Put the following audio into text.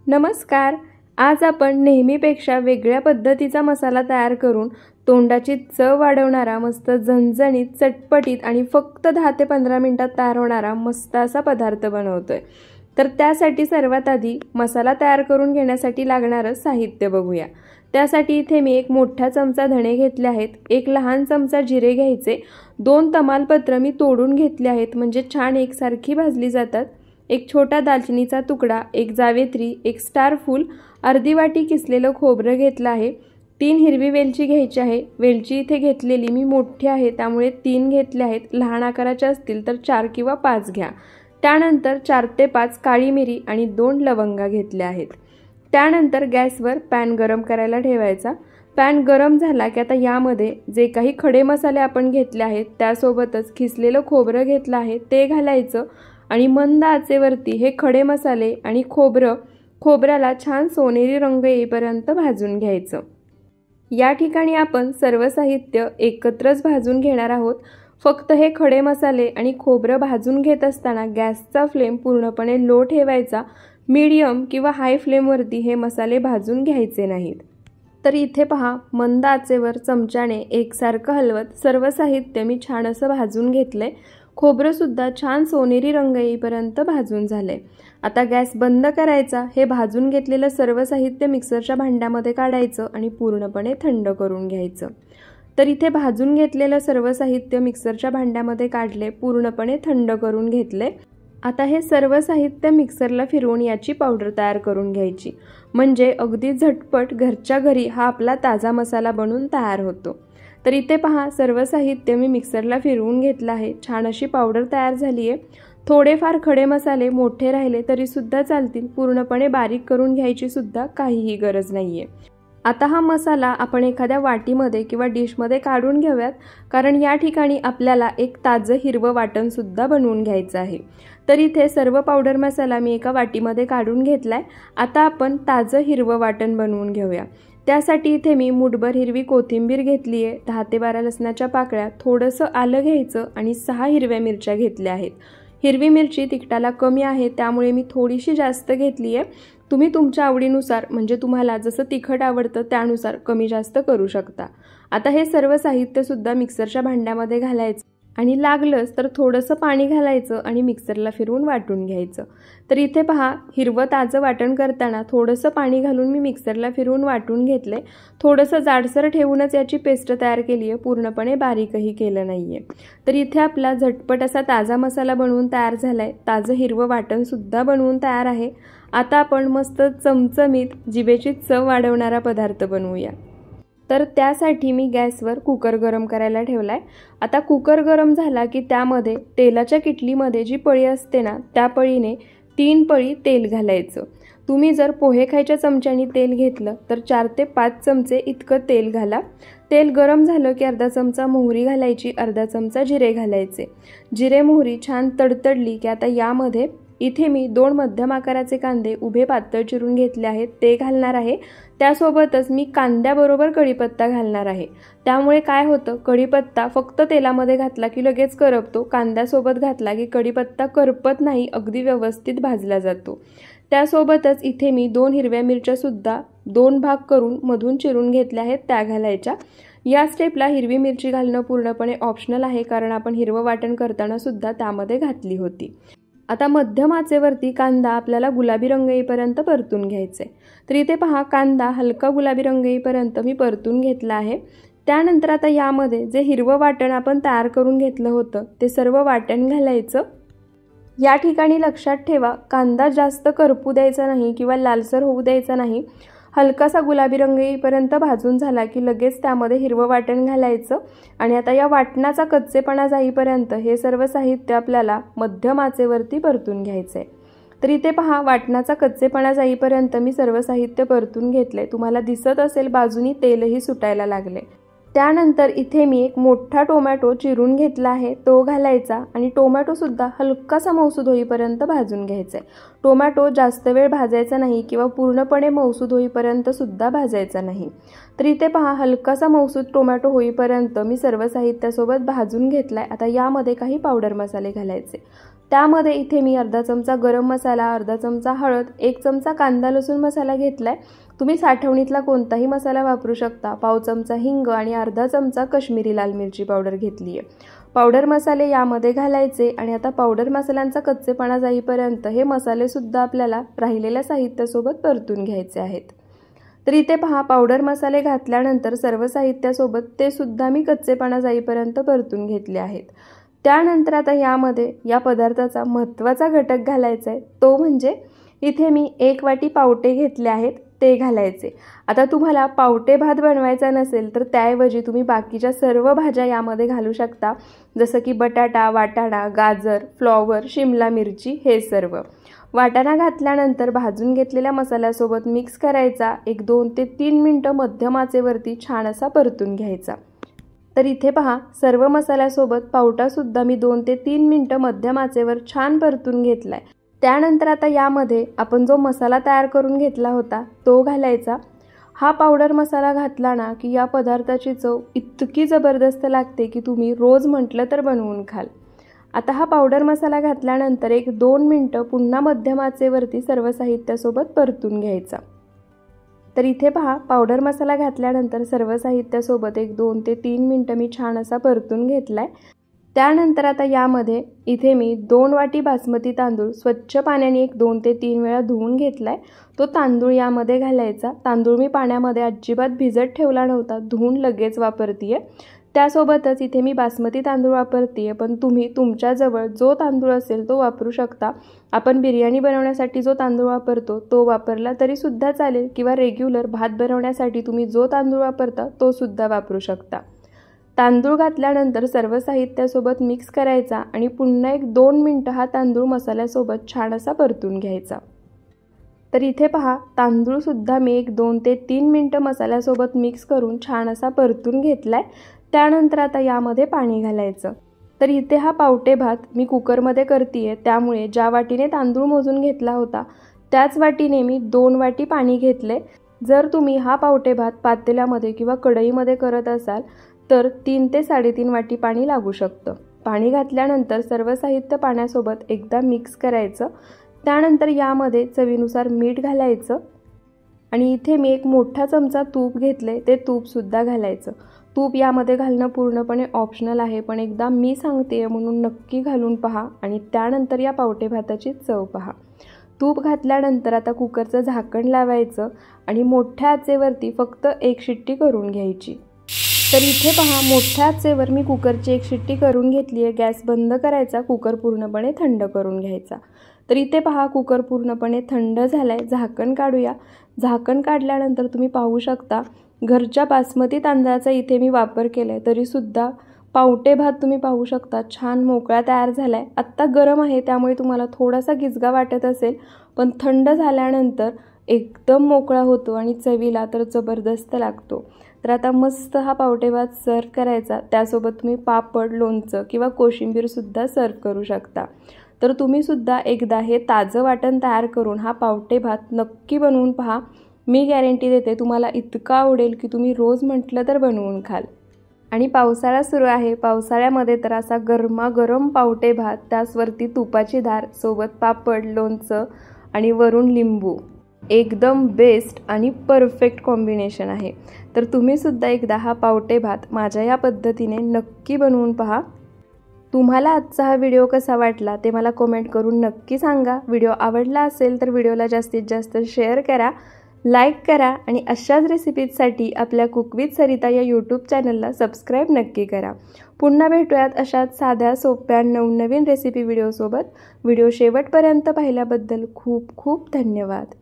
नमस्कार. आज आपण नेहमीपेक्षा वेगळ्या पद्धतीचा मसाला तयार करून तोंडाची चव वाढवणारा मस्त झणझणीत, चटपटीत आणि फक्त 10 ते 15 मिनिटात तयार होणारा मस्त असा पदार्थ बनवतोय. तर त्यासाठी सर्वात आधी मसाला तयार करून घेण्यासाठी लागणारं साहित्य बघूया. त्यासाठी इथे मी एक मोठा चमचा धणे घेतले आहेत, एक लहान चमचा जिरे घ्यायचे, 2 तमालपत्र मी तोडून घेतले आहेत म्हणजे छान एकसारखी भाजली जातात, एक छोटा दालचिनीचा तुकडा, एक जावेत्री, एक स्टार फूल, अर्धी वाटी किसलेलं खोबरं घेतलं आहे, 3 हिरवी वेलची घ्यायची आहे. वेलची इथे घेतलेली मी मोठी आहे त्यामुळे 3 घेतले आहेत. लहान आकाराच्या असतील तर 4 किंवा 5 घ्या. त्यानंतर 4 ते 5 काळी मिरी आणि 2 लवंगा घेतल्या आहेत. त्यानंतर गॅसवर पॅन गरम करायला ठेवायचा. पॅन गरम झाला की आता यामध्ये जे काही खडे मसाले आपण घेतले आहेत त्यासोबतच खिसलेलं खोबरं घेतलं आहे ते घालायचं आणि मंद आचेवरती हे खडे मसाले आणि खोबऱ्याला छान सोनेरी रंग येईपर्यंत भाजून घ्यायचं. या ठिकाणी आपण सर्व साहित्य एकत्रच भाजून घेणार आहोत. फक्त हे खडे मसाले आणि खोबरं भाजून घेत असताना गॅसचा फ्लेम पूर्णपणे लो ठेवायचा. मीडियम किंवा हाय फ्लेमवरती हे मसाले भाजून घ्यायचे नाहीत. तर इथे पहा, मंद आचेवर चमच्याने एकसारखं हलवत सर्व साहित्य मी छान असं भाजून घेतलंय. खोबरंसुद्धा छान सोनेरी रंग येईपर्यंत भाजून झालंय. आता गॅस बंद करायचा. हे भाजून घेतलेलं सर्व साहित्य मिक्सरच्या भांड्यामध्ये काढायचं आणि पूर्णपणे थंड करून घ्यायचं. तर इथे भाजून घेतलेलं सर्व साहित्य मिक्सरच्या भांड्यामध्ये काढले, पूर्णपणे थंड करून घेतले. आता हे सर्व साहित्य मिक्सरला फिरवून याची पावडर तयार करून घ्यायची, म्हणजे अगदी झटपट घरच्या घरी हा आपला ताजा मसाला बनून तयार होतो. तर इथे पहा, सर्व साहित्य मी मिक्सरला फिरवून घेतलं आहे. छान अशी पावडर तयार झाली आहे. थोडेफार खडे मसाले मोठे राहिले तरीसुद्धा चालतील, पूर्णपणे बारीक करून घ्यायची सुद्धा काहीही गरज नाही आहे. आता हा मसाला आपण एखाद्या वाटीमध्ये किंवा डिशमध्ये काढून घेऊयात, कारण या ठिकाणी आपल्याला एक ताजं हिरवं वाटणसुद्धा बनवून घ्यायचं आहे. तर इथे सर्व पावडर मसाला मी एका वाटीमध्ये काढून घेतला आहे. आता आपण ताजं हिरवं वाटण बनवून घेऊया. त्यासाठी इथे मी मूठभर हिरवी कोथिंबीर घेतली आहे, 10 ते 12 लसणाच्या पाकळ्या, थोडंसं आलं घ्यायचं आणि 6 हिरव्या मिरच्या घेतल्या आहेत. हिरवी मिरची तिखटाला कमी आहे त्यामुळे मी थोडीशी जास्त घेतली आहे. तुम्ही तुमच्या आवडीनुसार, म्हणजे तुम्हाला जसं तिखट आवडतं त्यानुसार कमी जास्त करू शकता. आता हे सर्व साहित्यसुद्धा मिक्सरच्या भांड्यामध्ये घालायचं आणि लागलंच तर थोडंसं पाणी घालायचं आणि मिक्सरला फिरवून वाटून घ्यायचं. तर इथे पहा, हिरवं ताजं वाटण करताना थोडंसं पाणी घालून मी मिक्सरला फिरवून वाटून घेतले. थोडंसं जाडसर ठेवूनच याची पेस्ट तयार केली आहे, पूर्णपणे बारीकही केलं नाही आहे. तर इथे आपला झटपट असा ताजा मसाला बनवून तयार झाला आहे. ताजं हिरवं वाटणसुद्धा बनवून तयार आहे. आता आपण मस्त चमचमीत जिभेची चव वाढवणारा पदार्थ बनवूया. तर त्यासाठी मी गॅसवर कुकर गरम करायला ठेवला आहे. आता कुकर गरम झाला की त्यामध्ये तेलाच्या किटलीमध्ये जी पळी असते ना, त्या पळीने 3 पळी तेल घालायचं. तुम्ही जर पोहे खायच्या चमच्याने तेल घेतलं तर 4 ते 5 चमचे इतकं तेल घाला. तेल गरम झालं की अर्धा चमचा मोहरी घालायची, अर्धा चमचा जिरे घालायचे. जिरे मोहरी छान तडतडली की आता यामध्ये इथे मी 2 मध्यम आकाराचे कांदे उभे पातळ चिरून घेतले आहेत ते घालणार आहे. त्यासोबतच मी कांद्याबरोबर कढीपत्ता घालणार आहे. त्यामुळे काय होतं, कढीपत्ता फक्त तेलामध्ये घातला की लगेच करपतो, कांद्यासोबत घातला की कढीपत्ता करपत नाही, अगदी व्यवस्थित भाजला जातो. त्यासोबतच इथे मी 2 हिरव्या मिरच्यासुद्धा 2 भाग करून मधून चिरून घेतल्या आहेत, त्या घालायच्या. या स्टेपला हिरवी मिरची घालणं पूर्णपणे ऑप्शनल आहे, कारण आपण हिरवं वाटण करताना सुद्धा त्यामध्ये घातली होती. आता मध्यम आचेवरती कांदा आपल्याला गुलाबी रंग येईपर्यंत परतून घ्यायचा आहे. तर इथे पहा, कांदा हलका गुलाबी रंग येईपर्यंत मी परतून घेतला आहे. त्यानंतर आता यामध्ये जे हिरवं वाटण आपण तयार करून घेतलं होतं ते सर्व वाटण घालायचं. या ठिकाणी लक्षात ठेवा, कांदा जास्त करपू द्यायचा नाही किंवा लालसर होऊ द्यायचा नाही. हलकासा गुलाबी रंग येईपर्यंत भाजून झाला की लगेच त्यामध्ये हिरवं वाटण घालायचं आणि आता या वाटणाचा कच्चेपणा जाईपर्यंत हे सर्व साहित्य आपल्याला मध्यम आचेवरती परतून घ्यायचं आहे. तर इथे पहा, वाटणाचा कच्चेपणा जाईपर्यंत मी सर्व साहित्य परतून घेतले. तुम्हाला दिसत असेल बाजूनी तेलही सुटायला लागले. त्यानंतर इथे मी एक मोठा टोमॅटो चिरून घेतला आहे, तो घालायचा आणि टोमॅटोसुद्धा हलकासा मऊसूद होईपर्यंत भाजून घ्यायचा आहे. टोमॅटो जास्त वेळ भाजायचा नाही किंवा पूर्णपणे मऊसूद होईपर्यंत सुद्धा भाजायचा नाही. तर इथे पहा, हलकासा मऊसूद टोमॅटो होईपर्यंत मी सर्व साहित्यासोबत भाजून घेतला आहे. आता यामध्ये काही पावडर मसाले घालायचे. त्यामध्ये इथे मी अर्धा चमचा गरम मसाला, अर्धा चमचा हळद, 1 चमचा कांदा लसूण मसाला घेतलाय। तुम्ही साठवणीतला कोणताही मसाला वापरू शकता। पाव चमचा हिंग आणि अर्धा चमचा काश्मीरी लाल मिरची पावडर घेतली आहे। पावडर मसाले यामध्ये घालायचे आणि आता पावडर मसाल्यांचा कच्चेपणा जाईपर्यंत हे मसाले सुद्धा आपल्याला राहिलेल्या साहित्यासोबत परतून घ्यायचे आहेत। तर इथे पहा, पावडर मसाले घातल्यानंतर सर्व साहित्यासोबत ते सुद्धा मी कच्चेपणा जाईपर्यंत परतून घेतले आहेत। त्यानंतर आता यामध्ये या पदार्थाचा महत्त्वाचा घटक घालायचा आहे, तो म्हणजे इथे मी 1 वाटी पावटे घेतले आहेत, ते घालायचे। आता तुम्हाला पावटे भात बनवायचा नसेल तर त्याऐवजी तुम्ही बाकीच्या सर्व भाज्या यामध्ये घालू शकता, जसं की बटाटा, वाटाणा, गाजर, फ्लॉवर, शिमला मिरची हे सर्व। वाटाणा घातल्यानंतर भाजून घेतलेल्या मसाल्यासोबत मिक्स करायचा। 2 ते 3 मिनिटं मध्यम आचेवरती छान असा परतून घ्यायचा। तर इथे पहा, सर्व मसाल्यासोबत पावटा सुद्धा मी 2 ते 3 मिनिटं मध्यम आचेवर छान परतून घेतलाय। त्यानंतर आता यामध्ये आपण जो मसाला तयार करून घेतला होता तो घालायचा। हा पावडर मसाला घातला ना की या पदार्थाची चव इतकी जबरदस्त लागते की तुम्ही रोज म्हटलं तर बनवून खाल। आता हा पावडर मसाला घातल्यानंतर 1-2 मिनिटं पुन्हा मध्यम आचेवरती सर्व साहित्यासोबत परतून घ्यायचा। तर इथे पहा, पावडर मसाला घातल्यानंतर सर्व साहित्यासोबत 1-2 ते 3 मिनिटं मी छान असा परतून घेतलाय। त्यानंतर आता यामध्ये इथे मी 2 वाटी बासमती तांदूळ स्वच्छ पाण्याने 2 ते 3 वेळा धुवून घेतलाय। तो तांदूळ यामध्ये घालायचा। तांदूळ मी पाण्यामध्ये अजिबात भिजत ठेवला नव्हता, धुवून लगेच वापरतीये। त्यासोबतच इथे मी बासमती तांदूळ वापरतीये, पण तुम्ही तुमच्याजवळ जो तांदूळ असेल तो वापरू शकता। आपण बिर्याणी बनवण्यासाठी जो तांदूळ वापरतो तो वापरला तरी सुद्धा चालेल, किंवा रेग्युलर भात बनवण्यासाठी तुम्ही जो तांदूळ वापरता तो सुद्धा वापरू शकता। तांदूळ घातल्यानंतर सर्व साहित्यासोबत मिक्स करायचा आणि पुन्हा 1-2 मिनिटं हा तांदूळ मसाल्यासोबत छान असा परतून घ्यायचा। तर इथे पहा, तांदूळ सुद्धा मी 1-2 ते 3 मिनिटं मसाल्यासोबत मिक्स करून छान असा परतून घेतलाय। त्यानंतर आता यामध्ये पाणी घालायचं। तर इथे हा पावटे भात मी कुकरमध्ये करतीये, त्यामुळे ज्या वाटीने तांदूळ मोजून घेतला होता त्याच वाटीने मी 2 वाटी पाणी घेतले। जर तुम्ही हा पावटे भात पातेल्यामध्ये किंवा कढईमध्ये करत असाल तर 3 ते 3.5 वाटी पाणी लागू शकतं। पाणी घातल्यानंतर सर्व साहित्य पाण्यासोबत एकदा मिक्स करायचं। त्यानंतर यामध्ये चवीनुसार मीठ घालायचं आणि इथे मी 1 मोठा चमचा तूप घेतले, ते तूप सुद्धा घालायचं। तूप यामध्ये घालणं पूर्णपणे ऑप्शनल आहे, पण एकदा मी सांगते म्हणून नक्की घालून पहा आणि त्यानंतर या पावटे भाताची चव पहा। तूप घातल्यानंतर आता कुकरचं झाकण लावायचं आणि मोठ्या आचेवरती फक्त 1 शिट्टी करून घ्यायची। तर इथे पहा, मोठ्या आचेवर मी कुकरची 1 शिट्टी करून घेतली आहे। गॅस बंद करायचा, कुकर पूर्णपणे थंड करून घ्यायचा। तर इथे पहा, कुकर पूर्णपणे थंड झालाय। झाकण काढूया। झाकण काढल्यानंतर तुम्ही पाहू शकता घरच्या बासमती तांदळाचा इथे मी वापर केलाय, तरी सुद्धा पावटे भात तुम्ही पाहू शकता छान मोकळा तयार झालाय। आत्ता गरम आहे त्यामुळे तुम्हाला थोडासा गिजगा वाटत असेल, पण थंड झाल्यानंतर एकदम मोकळा होतो आणि चवीला तर जबरदस्त लागतो। तर आता मस्त हा पावटे भात सर्व करायचा। त्यासोबत तुम्ही पापड, लोणचं किंवा कोशिंबीर सुद्धा सर्व करू शकता। तर तुम्ही सुद्धा एकदा हे ताजं वाटण तयार करून हा पावटे भात नक्की बनवून पहा। मी गॅरंटी देते तुम्हाला इतका आवडेल की तुम्ही रोज म्हटलं तर बनवून खाल। आणि पावसाळा सुरू आहे, पावसाळ्यामध्ये तर असा गरमागरम पावटे भात, त्यासवरती तुपाची धार, सोबत पापड, लोणचं आणि वरून लिंबू, एकदम बेस्ट आणि परफेक्ट कॉम्बिनेशन आहे। तर तुम्ही सुद्धा एकदा हा पावटे भात माझ्या या पद्धतीने नक्की बनवून पहा। तुम्हाला आजचा हा व्हिडिओ कसा वाटला ते मला कमेंट करून नक्की सांगा। व्हिडिओ आवडला असेल तर व्हिडिओला जास्तीत जास्त शेअर करा, लाईक करा आणि अशाच रेसिपीजसाठी आपल्या कुक विथ सरिता या यूट्यूब चॅनलला सबस्क्राईब नक्की करा। पुन्हा भेटूयात अशाच साध्या सोप्या नवनवीन रेसिपी व्हिडिओसोबत। व्हिडिओ शेवटपर्यंत पाहिल्याबद्दल खूप खूप धन्यवाद।